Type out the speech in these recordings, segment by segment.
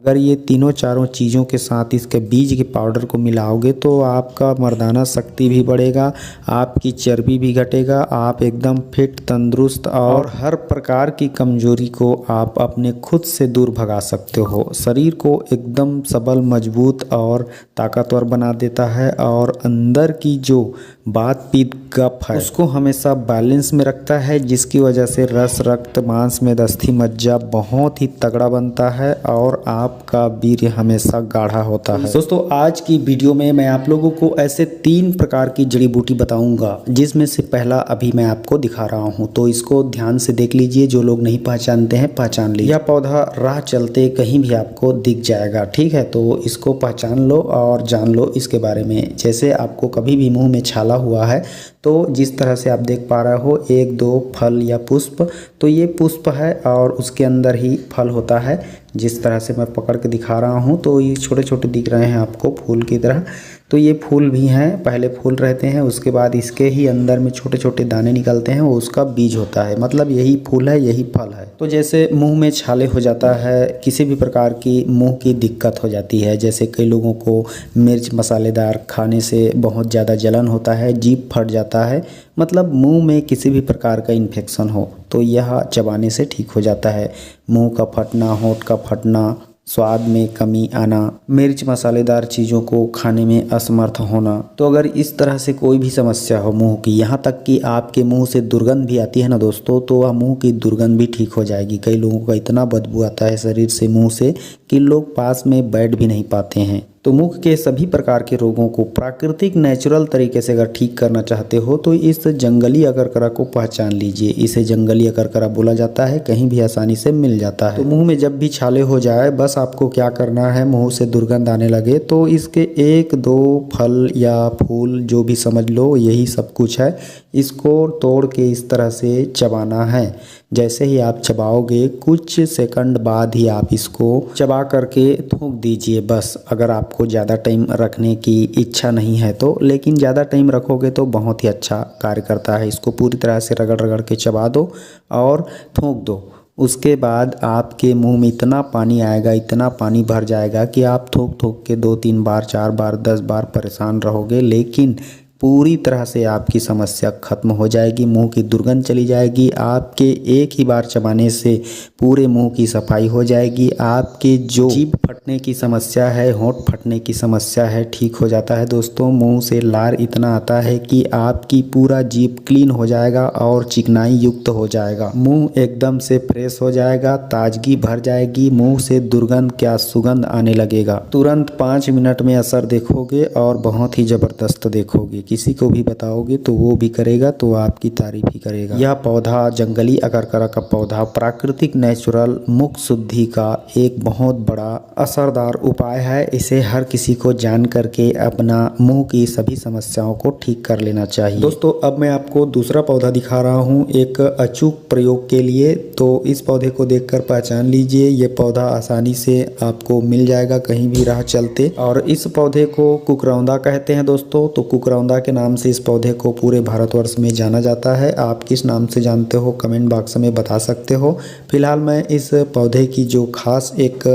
अगर ये तीनों चारों चीज़ों के साथ इसके बीज के पाउडर को मिलाओगे तो आपका मर्दाना शक्ति भी बढ़ेगा, आपकी चर्बी भी घटेगा, आप एकदम फिट तंदुरुस्त और हर प्रकार की कमजोरी को आप अपने खुद से दूर भगा सकते हो। शरीर को एकदम सबल, मजबूत और ताकतवर बना देता है और अंदर की जो बात पीत गप है उसको हमेशा बैलेंस में रखता है, जिसकी वजह से रस, रक्त, मांस में दस्ती, मज्जा बहुत ही तगड़ा बनता है और आपका वीर्य हमेशा गाढ़ा होता है। दोस्तों, आज की वीडियो में मैं आप लोगों को ऐसे 3 प्रकार की जड़ी बूटी बताऊंगा, जिसमें से पहला अभी मैं आपको दिखा रहा हूं, तो इसको ध्यान से देख लीजिए। जो लोग नहीं पहचानते हैं पहचान लीजिए। यह पौधा राह चलते कहीं भी आपको दिख जाएगा, ठीक है। तो इसको पहचान लो और जान लो इसके बारे में। जैसे आपको कभी भी मुंह में छाला हुआ है तो जिस तरह से आप देख पा रहे हो 1-2 फल या पुष्प, तो ये पुष्प है और उसके अंदर ही फल होता है। जिस तरह से मैं पकड़ के दिखा रहा हूँ तो ये छोटे छोटे दिख रहे हैं आपको फूल की तरह, तो ये फूल भी हैं। पहले फूल रहते हैं, उसके बाद इसके ही अंदर में छोटे छोटे दाने निकलते हैं, वो उसका बीज होता है। मतलब यही फूल है, यही फल है। तो जैसे मुंह में छाले हो जाता है, किसी भी प्रकार की मुंह की दिक्कत हो जाती है, जैसे कई लोगों को मिर्च मसालेदार खाने से बहुत ज़्यादा जलन होता है, जीभ फट जाता है, मतलब मुंह में किसी भी प्रकार का इन्फेक्शन हो तो यह चबाने से ठीक हो जाता है। मुंह का फटना, होंठ का फटना, स्वाद में कमी आना, मिर्च मसालेदार चीज़ों को खाने में असमर्थ होना, तो अगर इस तरह से कोई भी समस्या हो मुंह की, यहाँ तक कि आपके मुंह से दुर्गंध भी आती है ना दोस्तों, तो वह मुंह की दुर्गंध भी ठीक हो जाएगी। कई लोगों का इतना बदबू आता है शरीर से, मुंह से, कि लोग पास में बैठ भी नहीं पाते हैं। तो मुख के सभी प्रकार के रोगों को प्राकृतिक नेचुरल तरीके से अगर ठीक करना चाहते हो तो इस जंगली अकरकरा को पहचान लीजिए। इसे जंगली अकरकरा बोला जाता है, कहीं भी आसानी से मिल जाता है। तो मुंह में जब भी छाले हो जाए, बस आपको क्या करना है, मुंह से दुर्गंध आने लगे तो इसके 1-2 फल या फूल, जो भी समझ लो, यही सब कुछ है, इसको तोड़ के इस तरह से चबाना है। जैसे ही आप चबाओगे कुछ सेकंड बाद ही आप इसको चबा करके थूक दीजिए बस। अगर आपको ज़्यादा टाइम रखने की इच्छा नहीं है तो, लेकिन ज़्यादा टाइम रखोगे तो बहुत ही अच्छा कार्य करता है। इसको पूरी तरह से रगड़ रगड़ के चबा दो और थूक दो। उसके बाद आपके मुंह में इतना पानी आएगा, इतना पानी भर जाएगा कि आप थूक थूक के 2-3 बार, 4 बार, 10 बार परेशान रहोगे, लेकिन पूरी तरह से आपकी समस्या खत्म हो जाएगी। मुंह की दुर्गंध चली जाएगी। आपके एक ही बार चबाने से पूरे मुंह की सफाई हो जाएगी। आपके जो जीभ फटने की समस्या है, होंठ फटने की समस्या है, ठीक हो जाता है दोस्तों। मुंह से लार इतना आता है कि आपकी पूरा जीभ क्लीन हो जाएगा और चिकनाई युक्त हो जाएगा। मुंह एकदम से फ्रेश हो जाएगा, ताजगी भर जाएगी, मुंह से दुर्गंध क्या सुगंध आने लगेगा। तुरंत 5 मिनट में असर देखोगे और बहुत ही जबरदस्त देखोगे। किसी को भी बताओगे तो वो भी करेगा, तो आपकी तारीफ ही करेगा। यह पौधा, जंगली अकरकरा का पौधा, प्राकृतिक नेचुरल मुख शुद्धि का एक बहुत बड़ा असरदार उपाय है। इसे हर किसी को जान करके अपना मुंह की सभी समस्याओं को ठीक कर लेना चाहिए। दोस्तों, अब मैं आपको दूसरा पौधा दिखा रहा हूँ एक अचूक प्रयोग के लिए। तो इस पौधे को देखकर पहचान लीजिए, ये पौधा आसानी से आपको मिल जाएगा कहीं भी राह चलते। और इस पौधे को कुकरौंदा कहते हैं दोस्तों। तो कुकरौंदा के नाम से इस पौधे को पूरे भारतवर्ष में जाना जाता है। आप किस नाम से जानते हो कमेंट बॉक्स में बता सकते हो। फिलहाल मैं इस पौधे की जो खास एक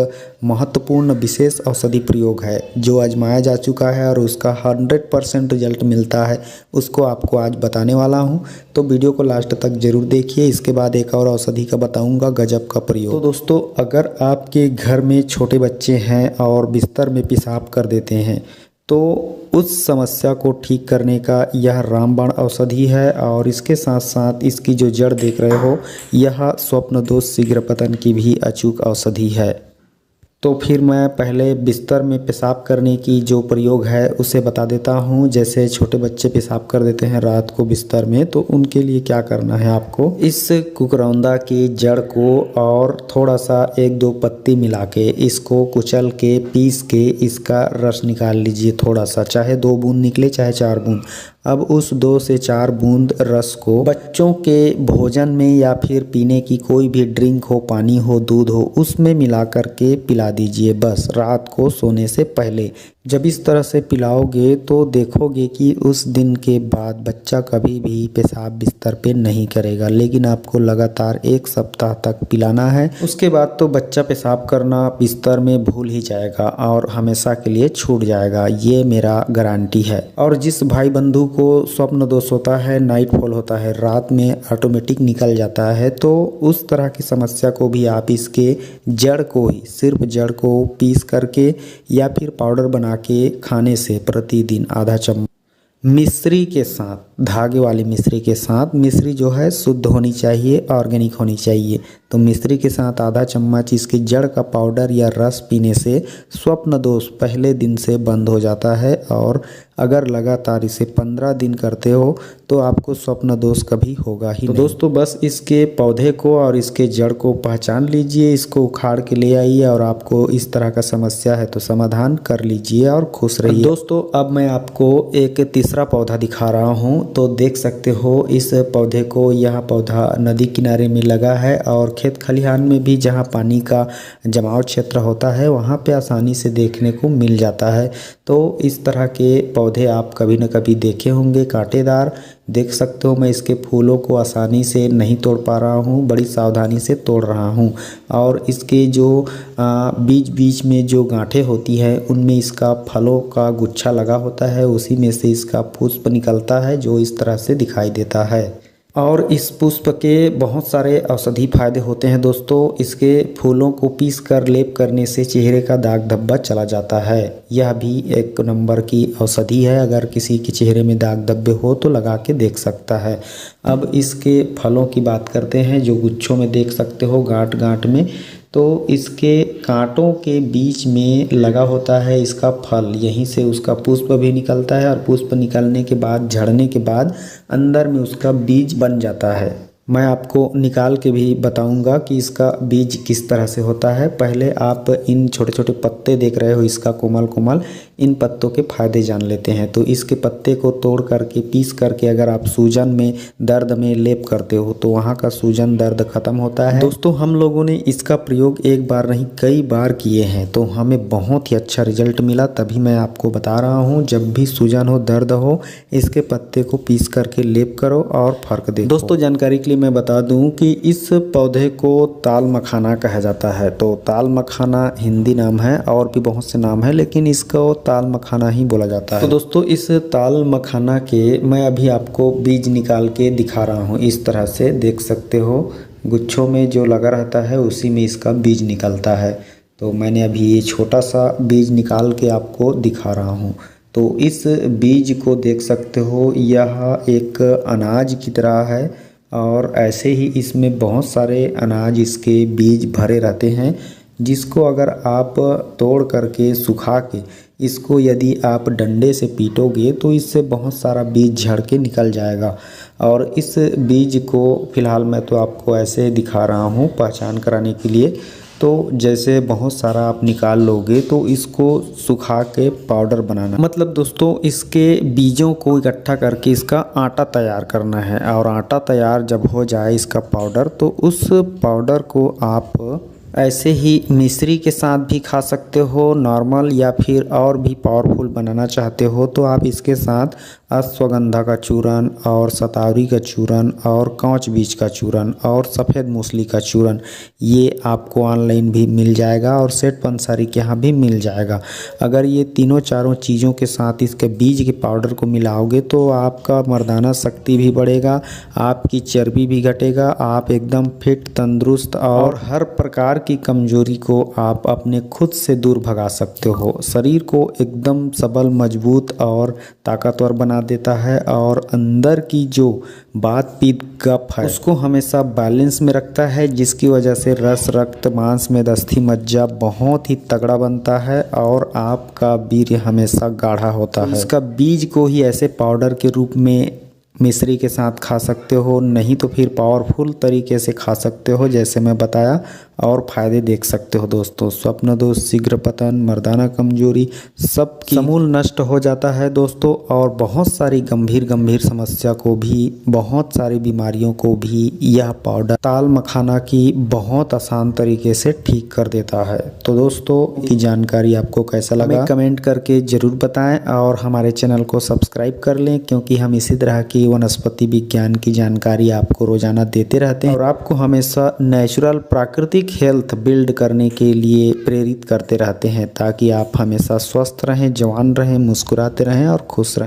महत्वपूर्ण विशेष औषधि प्रयोग है जो आजमाया जा चुका है और उसका 100% रिजल्ट मिलता है, उसको आपको आज बताने वाला हूं। तो वीडियो को लास्ट तक जरूर देखिए। इसके बाद एक और औषधि का बताऊंगा, गजब का प्रयोग। तो दोस्तों, अगर आपके घर में छोटे बच्चे हैं और बिस्तर में पेशाब कर देते हैं तो उस समस्या को ठीक करने का यह रामबाण औषधि है। और इसके साथ साथ इसकी जो जड़ देख रहे हो, यह स्वप्न दोष शीघ्र पतन की भी अचूक औषधि है। तो फिर मैं पहले बिस्तर में पेशाब करने की जो प्रयोग है उसे बता देता हूँ। जैसे छोटे बच्चे पेशाब कर देते हैं रात को बिस्तर में, तो उनके लिए क्या करना है, आपको इस कुकरौंदा की जड़ को और थोड़ा सा 1-2 पत्ती मिला के इसको कुचल के पीस के इसका रस निकाल लीजिए थोड़ा सा, चाहे 2 बूंद निकले चाहे 4 बूंद। अब उस 2 से 4 बूंद रस को बच्चों के भोजन में या फिर पीने की कोई भी ड्रिंक हो, पानी हो, दूध हो, उसमें मिला करके पिला दीजिए, बस रात को सोने से पहले। जब इस तरह से पिलाओगे तो देखोगे कि उस दिन के बाद बच्चा कभी भी पेशाब बिस्तर पे नहीं करेगा, लेकिन आपको लगातार 1 सप्ताह तक पिलाना है। उसके बाद तो बच्चा पेशाब करना बिस्तर में भूल ही जाएगा और हमेशा के लिए छूट जाएगा, ये मेरा गारंटी है। और जिस भाई बंधु को स्वप्न दोष होता है, नाइट फॉल होता है, रात में ऑटोमेटिक निकल जाता है, तो उस तरह की समस्या को भी आप इसके जड़ को ही, सिर्फ जड़ को पीस करके या फिर पाउडर बना के खाने से प्रतिदिन आधा चम्मच मिश्री के साथ, धागे वाली मिश्री के साथ, मिश्री जो है शुद्ध होनी चाहिए, ऑर्गेनिक होनी चाहिए, तो मिश्री के साथ आधा चम्मच इसकी जड़ का पाउडर या रस पीने से स्वप्न दोष पहले दिन से बंद हो जाता है। और अगर लगातार इसे 15 दिन करते हो तो आपको स्वप्न दोष कभी होगा ही नहीं। दोस्तों बस इसके पौधे को और इसके जड़ को पहचान लीजिए, इसको उखाड़ के ले आइए और आपको इस तरह का समस्या है तो समाधान कर लीजिए और खुश रहिए। दोस्तों अब मैं आपको एक तीसरा पौधा दिखा रहा हूँ, तो देख सकते हो इस पौधे को। यह पौधा नदी किनारे में लगा है और खेत खलिहान में भी जहाँ पानी का जमाव क्षेत्र होता है वहाँ पे आसानी से देखने को मिल जाता है। तो इस तरह के पौधे आप कभी न कभी देखे होंगे, कांटेदार। देख सकते हो मैं इसके फूलों को आसानी से नहीं तोड़ पा रहा हूँ, बड़ी सावधानी से तोड़ रहा हूँ। और इसके जो बीच बीच में जो गांठें होती है उनमें इसका फलों का गुच्छा लगा होता है, उसी में से इसका पुष्प निकलता है जो इस तरह से दिखाई देता है। और इस पुष्प के बहुत सारे औषधि फायदे होते हैं दोस्तों। इसके फूलों को पीस कर लेप करने से चेहरे का दाग धब्बा चला जाता है, यह भी एक नंबर की औषधि है। अगर किसी के चेहरे में दाग धब्बे हो तो लगा के देख सकता है। अब इसके फलों की बात करते हैं, जो गुच्छों में देख सकते हो गांठ गांठ में, तो इसके कांटों के बीच में लगा होता है इसका फल, यहीं से उसका पुष्प भी निकलता है और पुष्प निकलने के बाद, झड़ने के बाद अंदर में उसका बीज बन जाता है। मैं आपको निकाल के भी बताऊंगा कि इसका बीज किस तरह से होता है। पहले आप इन छोटे छोटे पत्ते देख रहे हो, इसका कोमल कोमल, इन पत्तों के फायदे जान लेते हैं। तो इसके पत्ते को तोड़ करके, पीस करके अगर आप सूजन में, दर्द में लेप करते हो तो वहाँ का सूजन दर्द खत्म होता है। दोस्तों हम लोगों ने इसका प्रयोग एक बार नहीं कई बार किए हैं, तो हमें बहुत ही अच्छा रिजल्ट मिला, तभी मैं आपको बता रहा हूँ। जब भी सूजन हो, दर्द हो, इसके पत्ते को पीस करके लेप करो और फर्क देखो। दोस्तों जानकारी के लिए मैं बता दूं कि इस पौधे को ताल मखाना कहा जाता है। तो ताल मखाना हिंदी नाम है, और भी बहुत से नाम है, लेकिन इसको ताल मखाना ही बोला जाता है। तो दोस्तों इस ताल मखाना के मैं अभी आपको बीज निकाल के दिखा रहा हूँ। इस तरह से देख सकते हो, गुच्छों में जो लगा रहता है उसी में इसका बीज निकलता है। तो मैंने अभी ये छोटा सा बीज निकाल के आपको दिखा रहा हूँ। तो इस बीज को देख सकते हो, यह एक अनाज की तरह है और ऐसे ही इसमें बहुत सारे अनाज, इसके बीज भरे रहते हैं, जिसको अगर आप तोड़ करके सुखा के इसको यदि आप डंडे से पीटोगे तो इससे बहुत सारा बीज झड़ के निकल जाएगा। और इस बीज को फ़िलहाल मैं तो आपको ऐसे दिखा रहा हूँ पहचान कराने के लिए। तो जैसे बहुत सारा आप निकाल लोगे तो इसको सुखा के पाउडर बनाना, मतलब दोस्तों इसके बीजों को इकट्ठा करके इसका आटा तैयार करना है। और आटा तैयार जब हो जाए इसका पाउडर, तो उस पाउडर को आप ऐसे ही मिश्री के साथ भी खा सकते हो नॉर्मल, या फिर और भी पावरफुल बनाना चाहते हो तो आप इसके साथ अश्वगंधा का चूरन और शतावरी का चूरन और कांच बीज का चूरन और सफ़ेद मूसली का चूरन, ये आपको ऑनलाइन भी मिल जाएगा और सेठ पंसारी के यहाँ भी मिल जाएगा। अगर ये तीनों चारों चीज़ों के साथ इसके बीज के पाउडर को मिलाओगे तो आपका मर्दाना शक्ति भी बढ़ेगा, आपकी चर्बी भी घटेगा, आप एकदम फिट, तंदुरुस्त और हर प्रकार की कमजोरी को आप अपने खुद से दूर भगा सकते हो। शरीर को एकदम सबल, मजबूत और ताकतवर बना देता है, और अंदर की जो बात पीत गप है उसको हमेशा बैलेंस में रखता है, जिसकी वजह से रस, रक्त, मांस में अस्थि मज्जा बहुत ही तगड़ा बनता है और आपका वीर्य हमेशा गाढ़ा होता है। इसका बीज को ही ऐसे पाउडर के रूप में मिश्री के साथ खा सकते हो, नहीं तो फिर पावरफुल तरीके से खा सकते हो, जैसे मैं बताया और फायदे देख सकते हो दोस्तों। स्वप्न दोष, शीघ्र पतन, मर्दाना कमजोरी, सब समूल नष्ट हो जाता है दोस्तों। और बहुत सारी गंभीर गंभीर समस्या को भी, बहुत सारी बीमारियों को भी यह पाउडर ताल मखाना की बहुत आसान तरीके से ठीक कर देता है। तो दोस्तों की जानकारी आपको कैसा लगा कमेंट करके जरूर बताएं और हमारे चैनल को सब्सक्राइब कर लें, क्योंकि हम इसी तरह की वनस्पति विज्ञान की जानकारी आपको रोजाना देते रहते हैं और आपको हमेशा नेचुरल प्राकृतिक हेल्थ बिल्ड करने के लिए प्रेरित करते रहते हैं, ताकि आप हमेशा स्वस्थ रहें, जवान रहें, मुस्कुराते रहें और खुश रहें।